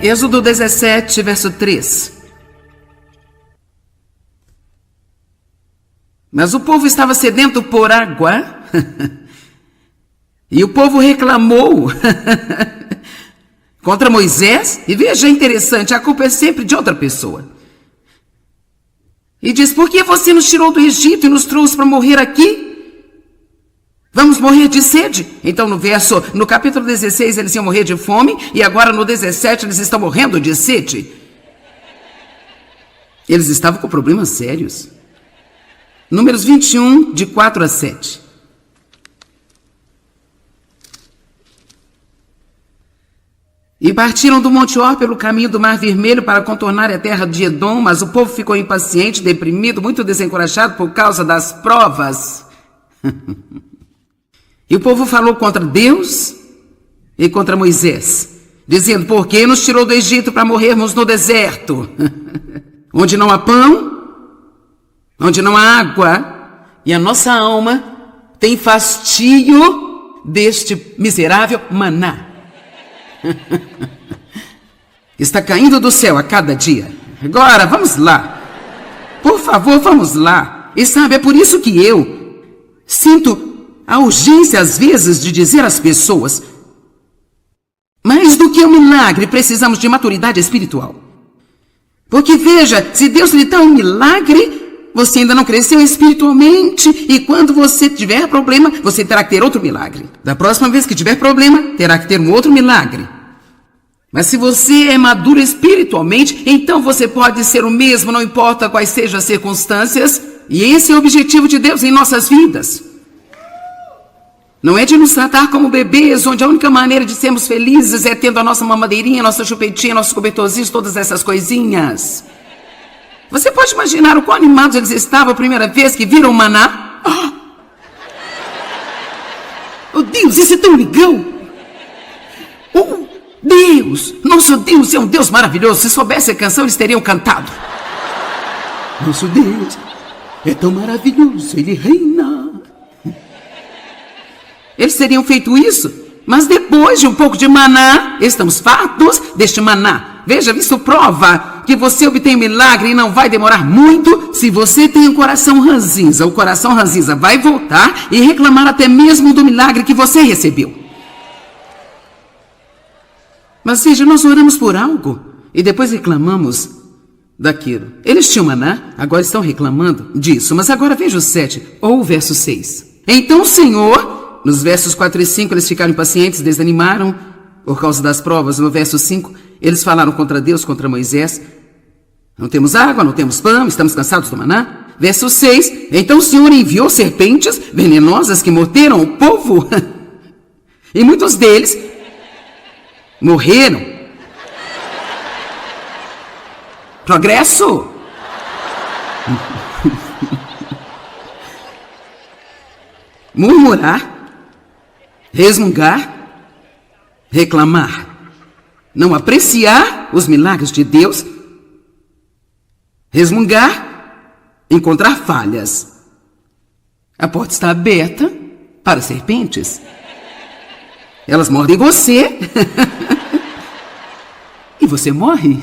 Êxodo 17, verso 3. Mas o povo estava sedento por água e o povo reclamou contra Moisés. E veja, interessante, a culpa é sempre de outra pessoa. E diz: por que você nos tirou do Egito e nos trouxe para morrer aqui? Vamos morrer de sede? Então no capítulo 16 eles iam morrer de fome, e agora no 17 eles estão morrendo de sede. Eles estavam com problemas sérios. Números 21, de 4 a 7. E partiram do Monte Hor pelo caminho do Mar Vermelho para contornar a terra de Edom, mas o povo ficou impaciente, deprimido, muito desencorajado por causa das provas. E o povo falou contra Deus e contra Moisés, dizendo: por que nos tirou do Egito para morrermos no deserto? Onde não há pão, onde não há água, e a nossa alma tem fastio deste miserável maná. Está caindo do céu a cada dia. Agora, vamos lá. Por favor, vamos lá. E sabe, é por isso que eu sinto a urgência, às vezes, de dizer às pessoas: mais do que um milagre, precisamos de maturidade espiritual. Porque veja, se Deus lhe dá um milagre, você ainda não cresceu espiritualmente, e quando você tiver problema, você terá que ter outro milagre. Da próxima vez que tiver problema, terá que ter um outro milagre. Mas se você é maduro espiritualmente, então você pode ser o mesmo, não importa quais sejam as circunstâncias, e esse é o objetivo de Deus em nossas vidas. Não é de nos tratar como bebês, onde a única maneira de sermos felizes é tendo a nossa mamadeirinha, nossa chupetinha, nossos cobertorzinhos, todas essas coisinhas. Você pode imaginar o quão animados eles estavam a primeira vez que viram o maná? Oh Deus, esse é tão legal! Oh Deus, nosso Deus é um Deus maravilhoso. Se soubesse a canção, eles teriam cantado. Nosso Deus é tão maravilhoso, Ele reina. Eles teriam feito isso, mas depois de um pouco de maná, estamos fartos deste maná. Veja, isso prova que você obtém um milagre e não vai demorar muito se você tem um coração ranzinza. O coração ranzinza vai voltar e reclamar até mesmo do milagre que você recebeu. Mas veja, nós oramos por algo e depois reclamamos daquilo. Eles tinham maná, agora estão reclamando disso. Mas agora veja o 7 ou o verso 6. Então o Senhor... Nos versos 4 e 5, eles ficaram impacientes, desanimaram por causa das provas. No verso 5, eles falaram contra Deus, contra Moisés: não temos água, não temos pão, estamos cansados do maná. Verso 6, então o Senhor enviou serpentes venenosas que morderam o povo. E muitos deles morreram. Progresso. Murmurar, resmungar, reclamar, não apreciar os milagres de Deus, resmungar, encontrar falhas. A porta está aberta para serpentes. Elas mordem você e você morre.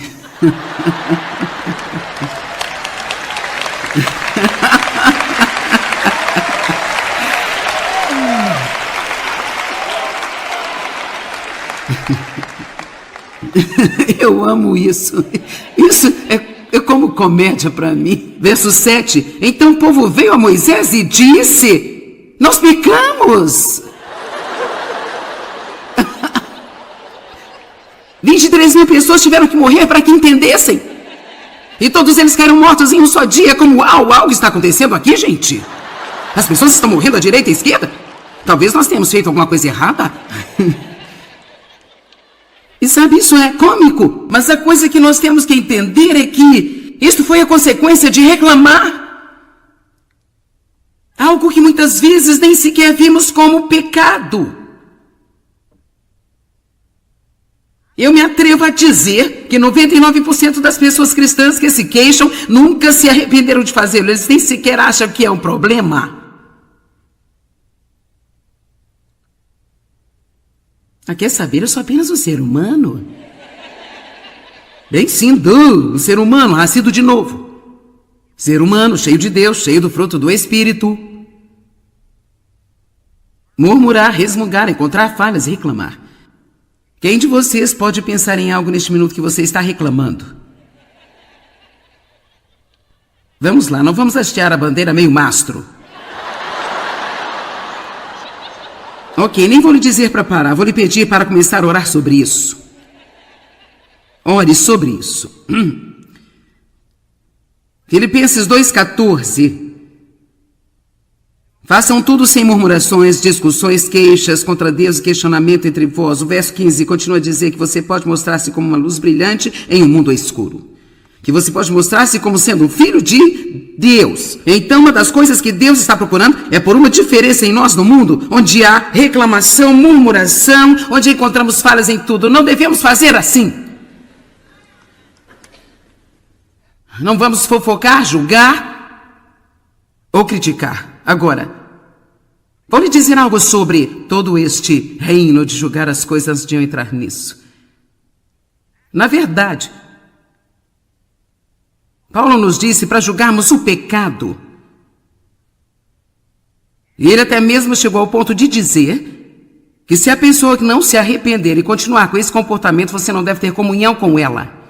Eu amo isso. Isso é como comédia para mim. Verso 7. Então o povo veio a Moisés e disse: nós pecamos. 23.000 pessoas tiveram que morrer para que entendessem. E todos eles caíram mortos em um só dia. Como algo está acontecendo aqui, gente? As pessoas estão morrendo à direita e à esquerda? Talvez nós tenhamos feito alguma coisa errada. E sabe, isso é cômico, mas a coisa que nós temos que entender é que isto foi a consequência de reclamar. Algo que muitas vezes nem sequer vimos como pecado. Eu me atrevo a dizer que 99% das pessoas cristãs que se queixam nunca se arrependeram de fazê-lo. Eles nem sequer acham que é um problema. Quer saber? Eu sou apenas um ser humano. Bem sim, um ser humano nascido de novo. Ser humano cheio de Deus, cheio do fruto do Espírito. Murmurar, resmungar, encontrar falhas e reclamar. Quem de vocês pode pensar em algo neste minuto que você está reclamando? Vamos lá, não vamos hastear a bandeira meio mastro. Ok, nem vou lhe dizer para parar, vou lhe pedir para começar a orar sobre isso. Ore sobre isso. Filipenses 2,14. Façam tudo sem murmurações, discussões, queixas contra Deus e questionamento entre vós. O verso 15 continua a dizer que você pode mostrar-se como uma luz brilhante em um mundo escuro. Que você pode mostrar-se como sendo um filho de Deus. Então, uma das coisas que Deus está procurando é por uma diferença em nós no mundo, onde há reclamação, murmuração, onde encontramos falhas em tudo. Não devemos fazer assim. Não vamos fofocar, julgar ou criticar. Agora, vou lhe dizer algo sobre todo este reino de julgar as coisas antes de eu entrar nisso. Na verdade, Paulo nos disse para julgarmos o pecado. E ele até mesmo chegou ao ponto de dizer que se a pessoa que não se arrepender e continuar com esse comportamento, você não deve ter comunhão com ela.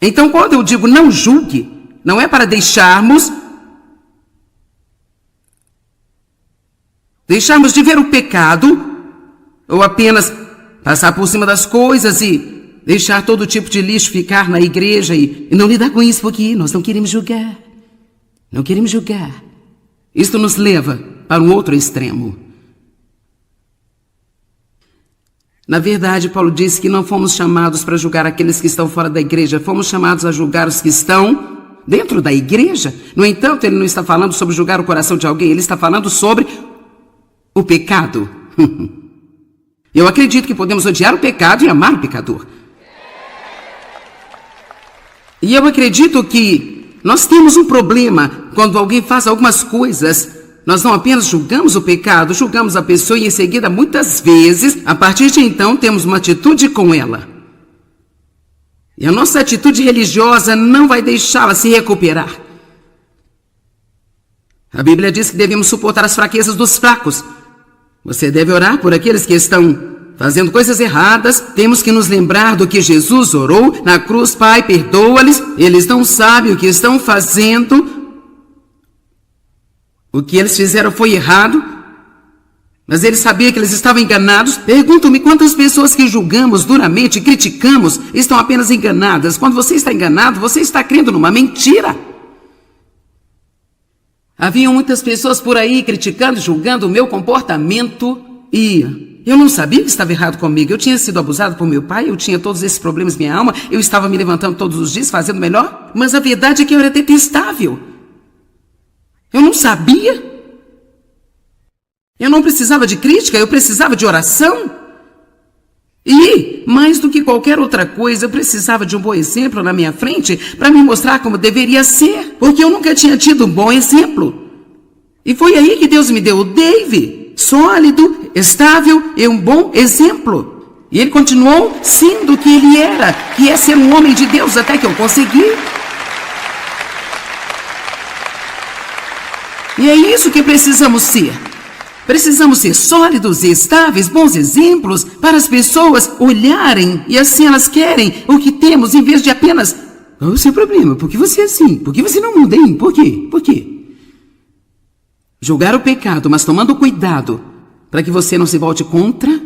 Então, quando eu digo não julgue, não é para deixarmos de ver o pecado, ou apenas passar por cima das coisas e deixar todo tipo de lixo ficar na igreja e não lidar com isso, porque nós não queremos julgar. Não queremos julgar. Isso nos leva para um outro extremo. Na verdade, Paulo disse que não fomos chamados para julgar aqueles que estão fora da igreja, fomos chamados a julgar os que estão dentro da igreja. No entanto, ele não está falando sobre julgar o coração de alguém, ele está falando sobre o pecado. Eu acredito que podemos odiar o pecado e amar o pecador. E eu acredito que nós temos um problema quando alguém faz algumas coisas. Nós não apenas julgamos o pecado, julgamos a pessoa e em seguida, muitas vezes, a partir de então, temos uma atitude com ela. E a nossa atitude religiosa não vai deixá-la se recuperar. A Bíblia diz que devemos suportar as fraquezas dos fracos. Você deve orar por aqueles que estão fazendo coisas erradas. Temos que nos lembrar do que Jesus orou na cruz. Pai, perdoa-lhes, eles não sabem o que estão fazendo. O que eles fizeram foi errado, mas ele sabia que eles estavam enganados. Pergunto-me quantas pessoas que julgamos duramente, criticamos, estão apenas enganadas. Quando você está enganado, você está crendo numa mentira. Haviam muitas pessoas por aí criticando, julgando o meu comportamento e eu não sabia que estava errado comigo. Eu tinha sido abusado por meu pai, eu tinha todos esses problemas em minha alma, eu estava me levantando todos os dias, fazendo melhor, mas a verdade é que eu era detestável. Eu não sabia. Eu não precisava de crítica, eu precisava de oração. E, mais do que qualquer outra coisa, eu precisava de um bom exemplo na minha frente para me mostrar como deveria ser, porque eu nunca tinha tido um bom exemplo. E foi aí que Deus me deu o Dave, sólido, estável e um bom exemplo. E ele continuou sendo o que ele era, que é ser um homem de Deus até que eu consegui. E é isso que precisamos ser. Precisamos ser sólidos e estáveis, bons exemplos para as pessoas olharem e assim elas querem o que temos em vez de apenas qual é o seu problema? Por que você é assim? Por que você não muda, hein? Por quê? Por quê? Julgar o pecado, mas tomando cuidado para que você não se volte contra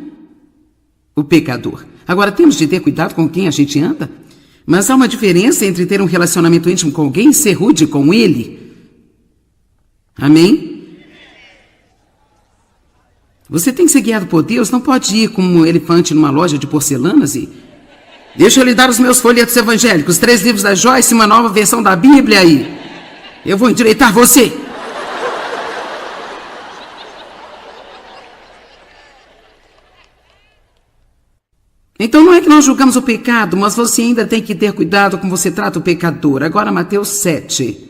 o pecador. Agora, temos de ter cuidado com quem a gente anda, mas há uma diferença entre ter um relacionamento íntimo com alguém e ser rude com ele. Amém? Você tem que ser guiado por Deus, não pode ir como um elefante numa loja de porcelanas e... Deixa eu lhe dar os meus folhetos evangélicos, 3 livros da Joyce, uma nova versão da Bíblia aí. Eu vou endireitar você. Então não é que nós julgamos o pecado, mas você ainda tem que ter cuidado como você trata o pecador. Agora Mateus 7.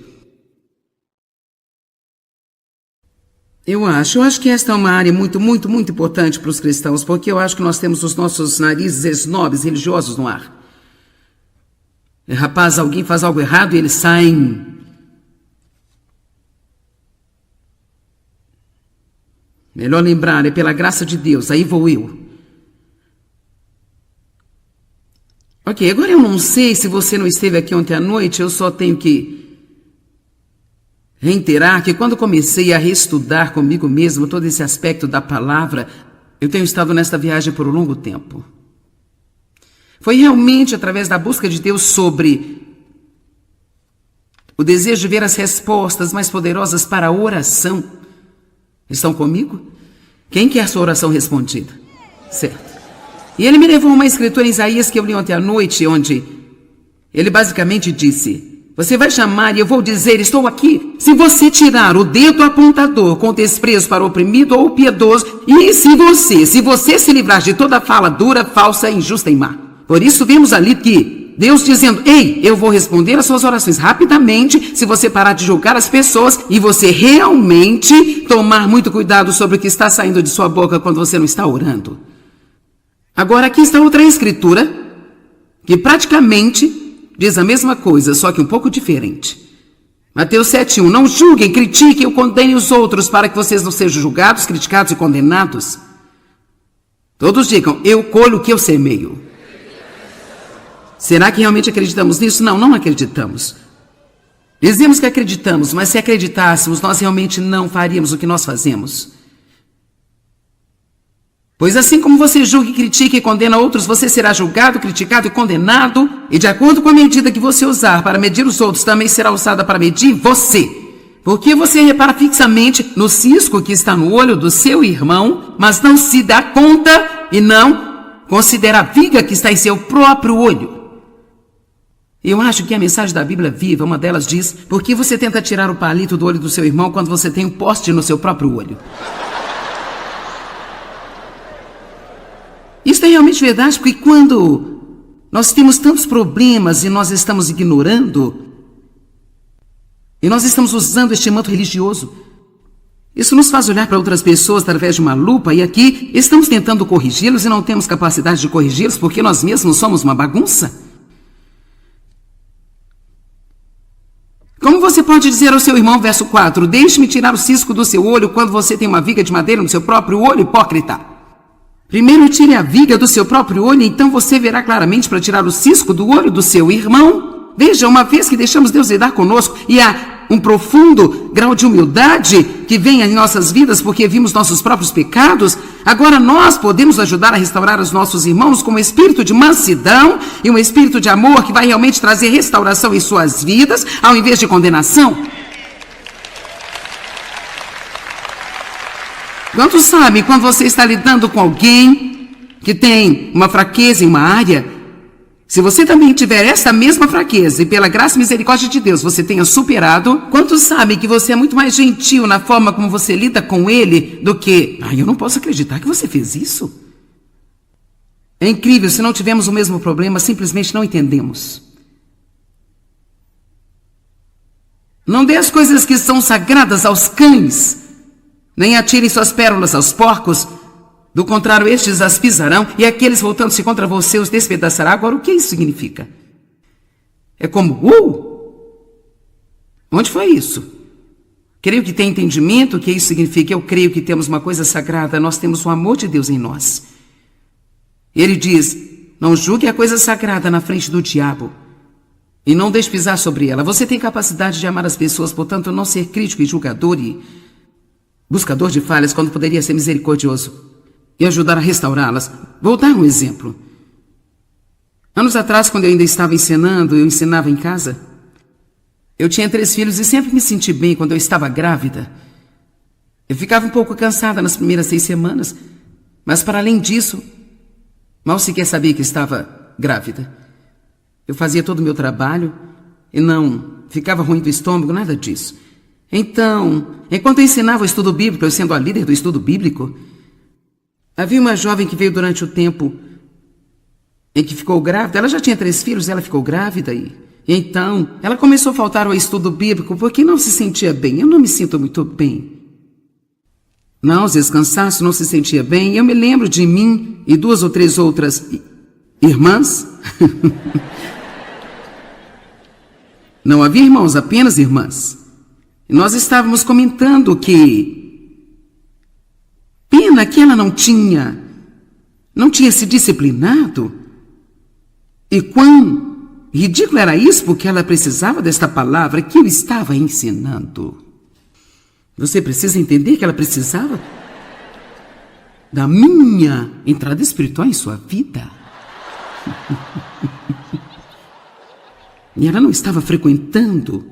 Eu acho que esta é uma área muito, muito, muito importante para os cristãos, porque eu acho que nós temos os nossos narizes esnobres religiosos no ar. Rapaz, alguém faz algo errado e eles saem. Melhor lembrar, é pela graça de Deus, aí vou eu. Ok, agora eu não sei se você não esteve aqui ontem à noite, eu só tenho que reiterar que quando comecei a reestudar comigo mesmo todo esse aspecto da palavra, eu tenho estado nesta viagem por um longo tempo. Foi realmente através da busca de Deus sobre o desejo de ver as respostas mais poderosas para a oração. Estão comigo? Quem quer sua oração respondida? Certo. E ele me levou a uma escritura em Isaías que eu li ontem à noite, onde ele basicamente disse: você vai chamar e eu vou dizer, estou aqui. Se você tirar o dedo apontador com desprezo para o oprimido ou o piedoso, e se você se livrar de toda fala dura, falsa, injusta e má. Por isso vemos ali que Deus dizendo, ei, eu vou responder as suas orações rapidamente, se você parar de julgar as pessoas e você realmente tomar muito cuidado sobre o que está saindo de sua boca quando você não está orando. Agora aqui está outra escritura, que praticamente diz a mesma coisa, só que um pouco diferente. Mateus 7:1. Não julguem, critiquem ou condenem os outros para que vocês não sejam julgados, criticados e condenados. Todos digam, eu colho o que eu semeio. Será que realmente acreditamos nisso? Não, não acreditamos. Dizemos que acreditamos, mas se acreditássemos, nós realmente não faríamos o que nós fazemos. Pois assim como você julga, critica e condena outros, você será julgado, criticado e condenado. E de acordo com a medida que você usar para medir os outros, também será usada para medir você. Porque você repara fixamente no cisco que está no olho do seu irmão, mas não se dá conta e não considera a viga que está em seu próprio olho. Eu acho que a mensagem da Bíblia viva, uma delas diz, por que você tenta tirar o palito do olho do seu irmão quando você tem um poste no seu próprio olho? Isso é realmente verdade, porque quando nós temos tantos problemas e nós estamos ignorando, e nós estamos usando este manto religioso, isso nos faz olhar para outras pessoas através de uma lupa, e aqui estamos tentando corrigi-los e não temos capacidade de corrigi-los porque nós mesmos somos uma bagunça. Como você pode dizer ao seu irmão, verso 4, deixe-me tirar o cisco do seu olho quando você tem uma viga de madeira no seu próprio olho, hipócrita? Primeiro tire a viga do seu próprio olho, então você verá claramente para tirar o cisco do olho do seu irmão. Veja, uma vez que deixamos Deus lidar conosco e há um profundo grau de humildade que vem em nossas vidas porque vimos nossos próprios pecados, agora nós podemos ajudar a restaurar os nossos irmãos com um espírito de mansidão e um espírito de amor que vai realmente trazer restauração em suas vidas, ao invés de condenação. Quantos sabem, quando você está lidando com alguém que tem uma fraqueza em uma área, se você também tiver essa mesma fraqueza e pela graça e misericórdia de Deus você tenha superado, quantos sabem que você é muito mais gentil na forma como você lida com ele do que, eu não posso acreditar que você fez isso. É incrível, se não tivermos o mesmo problema, simplesmente não entendemos. Não dê as coisas que são sagradas aos cães, nem atirem suas pérolas aos porcos, do contrário, estes as pisarão, e aqueles voltando-se contra você os despedaçará. Agora, o que isso significa? É como, onde foi isso? Creio que tem entendimento o que isso significa. Eu creio que temos uma coisa sagrada, nós temos o amor de Deus em nós. Ele diz, não julgue a coisa sagrada na frente do diabo, e não deixe pisar sobre ela. Você tem capacidade de amar as pessoas, portanto, não ser crítico e julgador e buscador de falhas, quando poderia ser misericordioso e ajudar a restaurá-las. Vou dar um exemplo. Anos atrás, quando eu ainda estava ensinando, eu ensinava em casa. Eu tinha 3 filhos e sempre me senti bem quando eu estava grávida. Eu ficava um pouco cansada nas primeiras 6 semanas, mas para além disso, mal sequer sabia que estava grávida. Eu fazia todo o meu trabalho e não ficava ruim do estômago, nada disso. Então, enquanto eu ensinava o estudo bíblico, eu sendo a líder do estudo bíblico, havia uma jovem que veio durante o tempo em que ficou grávida. Ela já tinha 3 filhos, ela ficou grávida e então ela começou a faltar ao estudo bíblico porque não se sentia bem. Eu não me sinto muito bem. náuseas, cansaço, não se sentia bem. Eu me lembro de mim e 2 ou 3 outras irmãs. Não havia irmãos, apenas irmãs. E nós estávamos comentando que pena que ela não tinha se disciplinado. E quão ridículo era isso, porque ela precisava desta palavra que eu estava ensinando. Você precisa entender que ela precisava da minha entrada espiritual em sua vida. E ela não estava frequentando.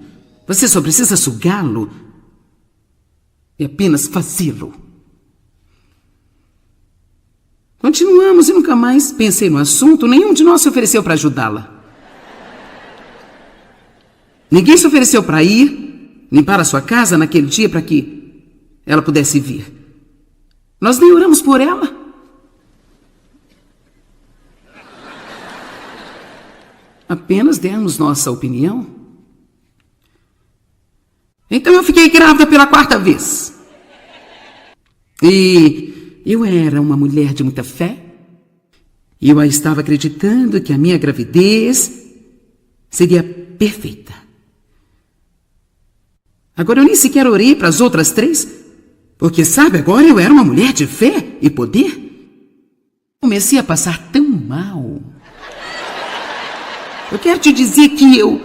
Você só precisa sugá-lo e apenas fazê-lo. Continuamos e nunca mais pensei no assunto. Nenhum de nós se ofereceu para ajudá-la. Ninguém se ofereceu para ir limpar a sua casa naquele dia para que ela pudesse vir. Nós nem oramos por ela. Apenas demos nossa opinião. Então eu fiquei grávida pela 4ª vez. E eu era uma mulher de muita fé. E eu estava acreditando que a minha gravidez seria perfeita. Agora eu nem sequer orei para as outras 3, porque, sabe, agora eu era uma mulher de fé e poder. Comecei a passar tão mal. Eu quero te dizer que eu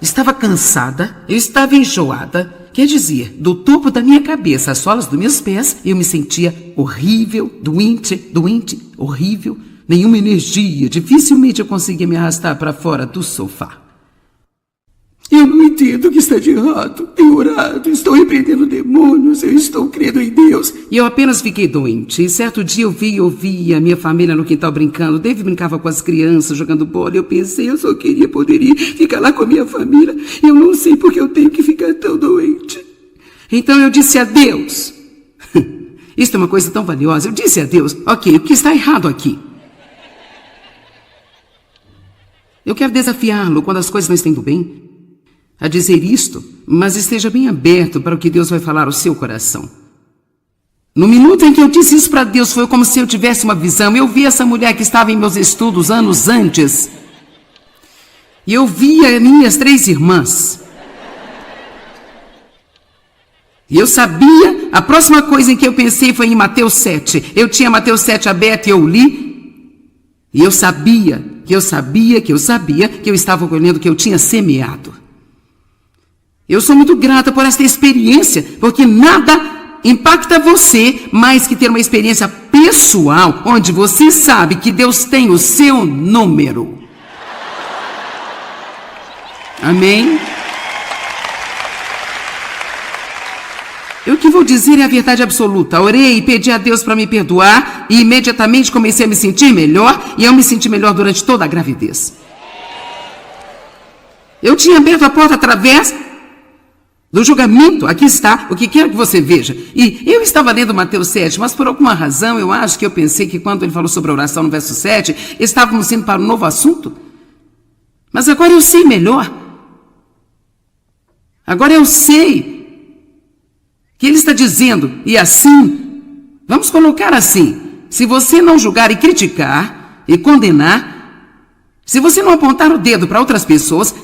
estava cansada, eu estava enjoada. Quer dizer, do topo da minha cabeça às solas dos meus pés, eu me sentia horrível, doente, horrível. Nenhuma energia, dificilmente eu conseguia me arrastar para fora do sofá. Eu não entendo o que está de errado. Tenho orado, estou repreendendo demônios, eu estou crendo em Deus. E eu apenas fiquei doente. E certo dia eu vi a minha família no quintal brincando. David brincava com as crianças, jogando bola. Eu pensei, eu só poderia ficar lá com a minha família. Eu não sei porque eu tenho que ficar tão doente. Então eu disse a Deus. Isso é uma coisa tão valiosa. Eu disse a Deus, ok, o que está errado aqui? Eu quero desafiá-lo quando as coisas não estão indo bem a dizer isto, mas esteja bem aberto para o que Deus vai falar ao seu coração. No minuto em que eu disse isso para Deus, foi como se eu tivesse uma visão. Eu vi essa mulher que estava em meus estudos anos antes. E eu vi as minhas 3 irmãs. E eu sabia, a próxima coisa em que eu pensei foi em Mateus 7. Eu tinha Mateus 7 aberto e eu li. E eu sabia que eu estava colhendo o que eu tinha semeado. Eu sou muito grata por esta experiência, porque nada impacta você mais que ter uma experiência pessoal, onde você sabe que Deus tem o seu número. Amém? Eu que vou dizer é a verdade absoluta. Orei e pedi a Deus para me perdoar e imediatamente comecei a me sentir melhor, e eu me senti melhor durante toda a gravidez. Eu tinha aberto a porta através do julgamento. Aqui está, o que quero que você veja. E eu estava lendo Mateus 7, mas por alguma razão eu acho que eu pensei que quando ele falou sobre a oração no verso 7, estávamos indo para um novo assunto. Mas agora eu sei melhor. Agora eu sei que ele está dizendo, e assim, vamos colocar assim, se você não julgar e criticar e condenar, se você não apontar o dedo para outras pessoas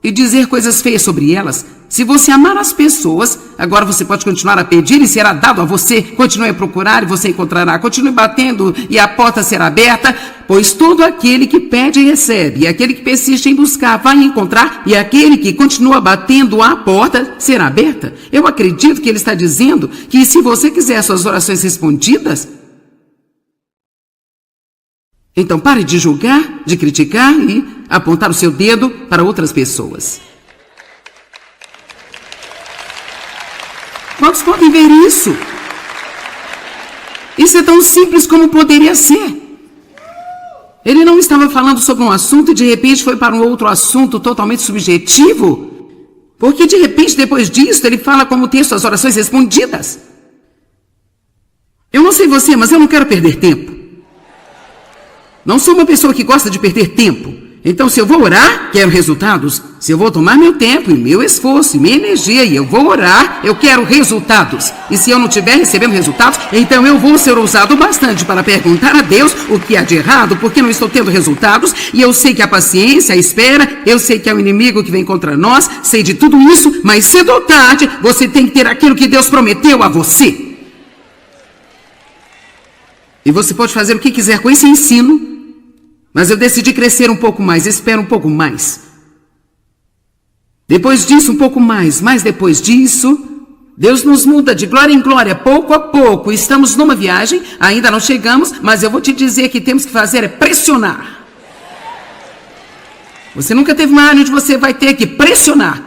e dizer coisas feias sobre elas, se você amar as pessoas, agora você pode continuar a pedir e será dado a você. Continue a procurar e você encontrará. Continue batendo e a porta será aberta, pois todo aquele que pede recebe, e aquele que persiste em buscar vai encontrar, e aquele que continua batendo a porta será aberta. Eu acredito que ele está dizendo que se você quiser suas orações respondidas, então pare de julgar, de criticar e apontar o seu dedo para outras pessoas. Quantos podem ver isso? Isso é tão simples como poderia ser. Ele não estava falando sobre um assunto e de repente foi para um outro assunto totalmente subjetivo. Porque de repente, depois disso, ele fala como ter suas orações respondidas. Eu não sei você, mas eu não quero perder tempo. Não sou uma pessoa que gosta de perder tempo. Então, se eu vou orar, quero resultados. Se eu vou tomar meu tempo e meu esforço e minha energia e eu vou orar, eu quero resultados. E se eu não estiver recebendo resultados, então eu vou ser ousado bastante para perguntar a Deus o que há de errado, porque não estou tendo resultados. E eu sei que a paciência, a espera, eu sei que é o inimigo que vem contra nós, sei de tudo isso, mas cedo ou tarde, você tem que ter aquilo que Deus prometeu a você. E você pode fazer o que quiser com esse ensino, mas eu decidi crescer um pouco mais, espero um pouco mais. Depois disso, um pouco mais, mas depois disso, Deus nos muda de glória em glória, pouco a pouco. Estamos numa viagem, ainda não chegamos, mas eu vou te dizer que temos que fazer é pressionar. Você nunca teve uma área onde você vai ter que pressionar,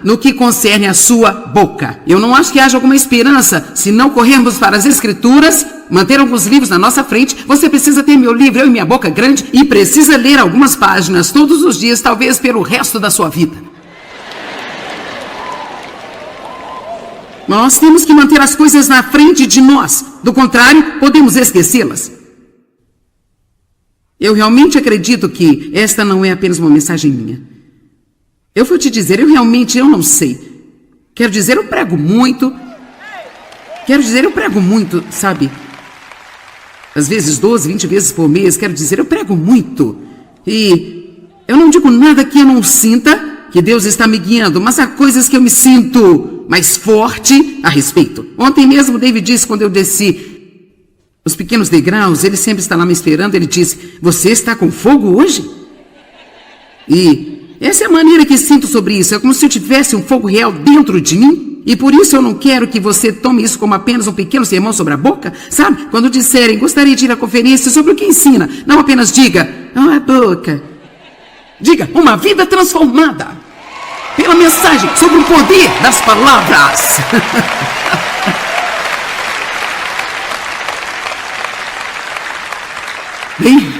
no que concerne a sua boca. Eu não acho que haja alguma esperança se não corrermos para as Escrituras, manter alguns livros na nossa frente. Você precisa ter meu livro, Eu e Minha Boca Grande, e precisa ler algumas páginas todos os dias, talvez pelo resto da sua vida. Nós temos que manter as coisas na frente de nós, do contrário, podemos esquecê-las. Eu realmente acredito que esta não é apenas uma mensagem minha. Eu vou te dizer, eu não sei. Quero dizer, eu prego muito, sabe? Às vezes 12, 20 vezes por mês, quero dizer, eu prego muito. E eu não digo nada que eu não sinta que Deus está me guiando, mas há coisas que eu me sinto mais forte a respeito. Ontem mesmo David disse, quando eu desci os pequenos degraus, ele sempre está lá me esperando, ele disse, você está com fogo hoje? E essa é a maneira que sinto sobre isso, é como se eu tivesse um fogo real dentro de mim, e por isso eu não quero que você tome isso como apenas um pequeno sermão sobre a boca, sabe? Quando disserem, gostaria de ir à conferência sobre o que ensina, não apenas diga, a boca. Diga, uma vida transformada, pela mensagem sobre o poder das palavras. Bem,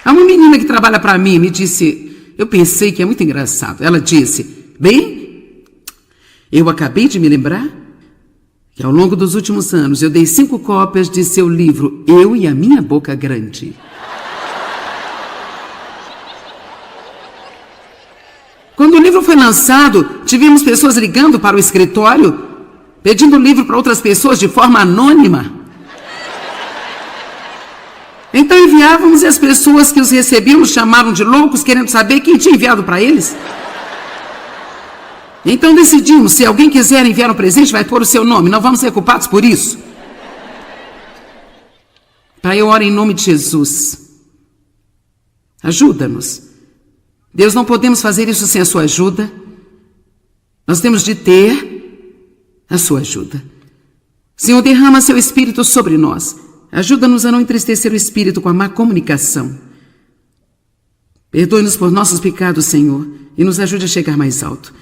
há uma menina que trabalha para mim me disse, eu pensei que é muito engraçado. Ela disse, bem, eu acabei de me lembrar que ao longo dos últimos anos eu dei 5 cópias de seu livro, Eu e a Minha Boca Grande. Quando o livro foi lançado, tivemos pessoas ligando para o escritório, pedindo o livro para outras pessoas de forma anônima. Então enviávamos e as pessoas que os recebiam nos chamaram de loucos, querendo saber quem tinha enviado para eles. Então decidimos, se alguém quiser enviar um presente, vai pôr o seu nome, não vamos ser culpados por isso. Pai, eu oro em nome de Jesus. Ajuda-nos. Deus, não podemos fazer isso sem a sua ajuda. Nós temos de ter a sua ajuda. Senhor, derrama seu Espírito sobre nós. Ajuda-nos a não entristecer o Espírito com a má comunicação. Perdoe-nos por nossos pecados, Senhor, e nos ajude a chegar mais alto.